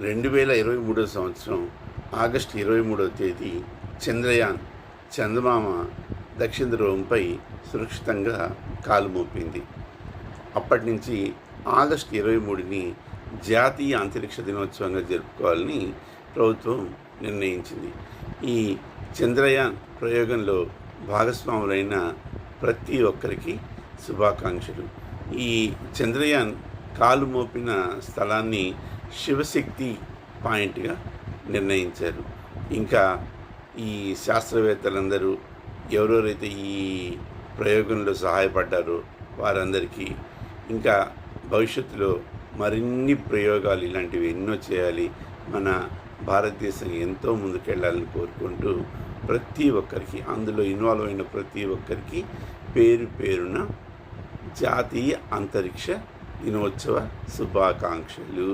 2023 సంవత్సరం ఆగస్టు 23వ తేదీ చంద్రయాన్ చందమామ దక్షిణ ధ్రువంపై సురక్షితంగా కాలు మోపింది. అప్పటి నుంచి ఆగస్టు 23ని జాతీయ అంతరిక్ష దినోత్సవంగా జరుపుకోవాలని ప్రభుత్వం నిర్ణయించింది. ఈ చంద్రయాన్ ప్రయోగంలో భాగస్వాములైన ప్రతి ఒక్కరికి శుభాకాంక్షలు. ఈ చంద్రయాన్ కాలు మోపిన స్థలాన్ని శివశక్తి పాయింట్గా నిర్ణయించారు. ఇంకా ఈ శాస్త్రవేత్తలందరూ ఎవరెవరైతే ఈ ప్రయోగంలో సహాయపడ్డారో వారందరికీ, ఇంకా భవిష్యత్తులో మరిన్ని ప్రయోగాలు ఇలాంటివి ఎన్నో చేయాలి, మన భారతదేశం ఎంతో ముందుకెళ్ళాలని కోరుకుంటూ ప్రతి ఒక్కరికి, అందులో ఇన్వాల్వ్ అయిన ప్రతి ఒక్కరికి పేరు పేరున జాతీయ అంతరిక్ష దినోత్సవ శుభాకాంక్షలు.